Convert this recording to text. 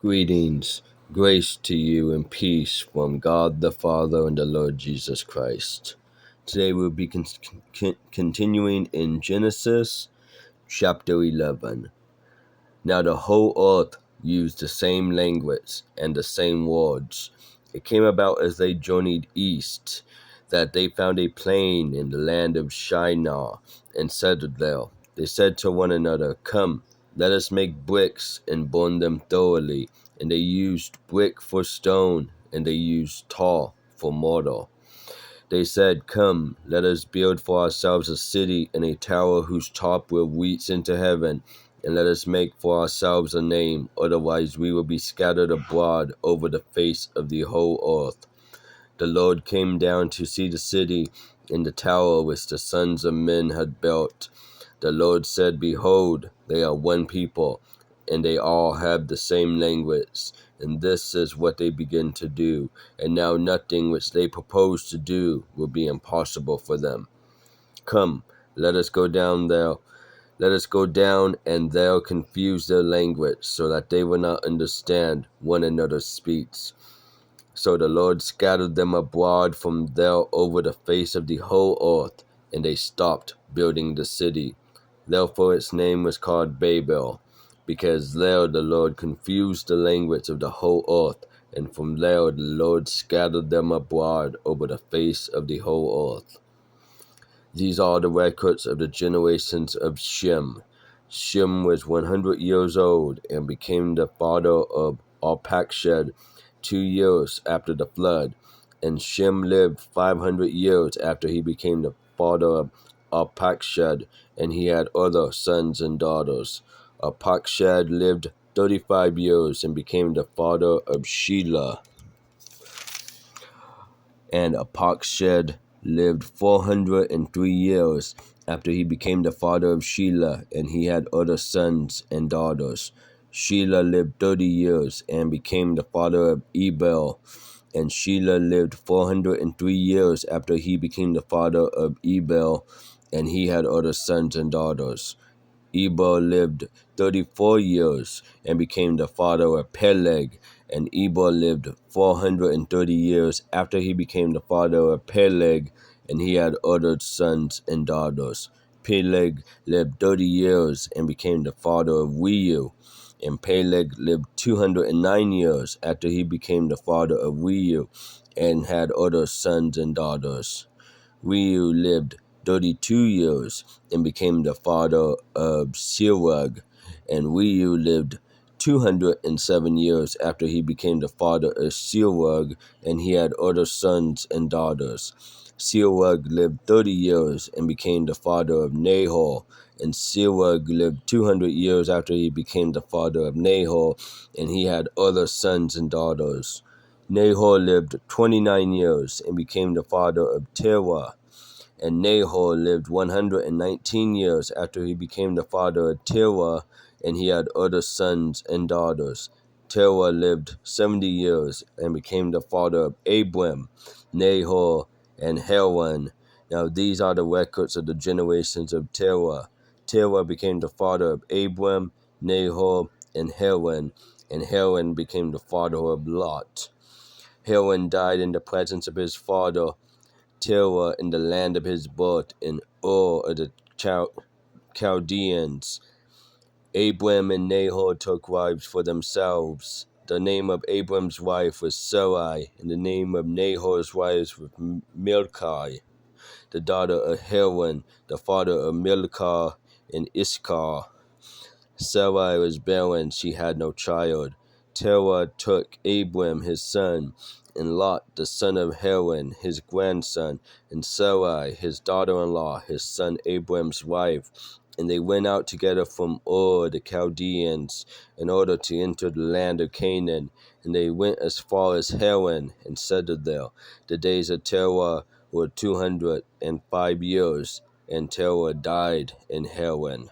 Greetings, grace to you and peace from God the Father and the Lord Jesus Christ. Today we'll be continuing in Genesis chapter 11. Now the whole earth used the same language and the same words. It came about as they journeyed east that they found a plain in the land of Shinar and settled there. They said to one another, "Come, let us make bricks and burn them thoroughly." And they used brick for stone, and they used tar for mortar. They said, "Come, let us build for ourselves a city and a tower whose top will reach into heaven, and let us make for ourselves a name, otherwise we will be scattered abroad over the face of the whole earth." The Lord came down to see the city and the tower which the sons of men had built. The Lord said, "Behold, they are one people, and they all have the same language, and this is what they begin to do. And now nothing which they propose to do will be impossible for them. Come, let us go down there. Let us go down and there confuse their language, so that they will not understand one another's speech." So the Lord scattered them abroad from there over the face of the whole earth, and they stopped building the city. Therefore its name was called Babel, because there the Lord confused the language of the whole earth, and from there the Lord scattered them abroad over the face of the whole earth. These are the records of the generations of Shem. Shem was 100 years old and became the father of Arpachshad 2 years after the flood. And Shem lived 500 years after he became the father of Arpachshad, and he had other sons and daughters. Arpachshad lived 35 years and became the father of Shelah. And Arpachshad lived 403 years after he became the father of Shelah, and he had other sons and daughters. Shelah lived 30 years and became the father of Abel, and Shelah lived 403 years after he became the father of Abel, and he had other sons and daughters. Eber lived 34 years and became the father of Peleg, and Eber lived 430 years after he became the father of Peleg, and he had other sons and daughters. Peleg lived 30 years and became the father of Reu, and Peleg lived 209 years after he became the father of Reu, and had other sons and daughters. Reu lived 32 years and became the father of Serug, and Reu lived 207 years after he became the father of Serug, and he had other sons and daughters. Serug lived 30 years and became the father of Nahor, and Serug lived 200 years after he became the father of Nahor, and he had other sons and daughters. Nahor lived 29 years and became the father of Terah, and Nahor lived 119 years after he became the father of Terah, and he had other sons and daughters. Terah lived 70 years and became the father of Abram, Nahor, and Haran. Now these are the records of the generations of Terah. Terah became the father of Abram, Nahor, and Haran became the father of Lot. Haran died in the presence of his father Terah in the land of his birth in Ur of the Chaldeans. Abram and Nahor took wives for themselves. The name of Abram's wife was Sarai, and the name of Nahor's wife was Milcah, the daughter of Haran, the father of Milcah and Iscah. Sarai was barren, she had no child. Terah took Abram his son, and Lot the son of Haran his grandson, and Sarai his daughter-in-law, his son Abram's wife. And they went out together from Ur the Chaldeans in order to enter the land of Canaan. And they went as far as Haran and settled there. The days of Terah were 205 years, and Terah died in Haran.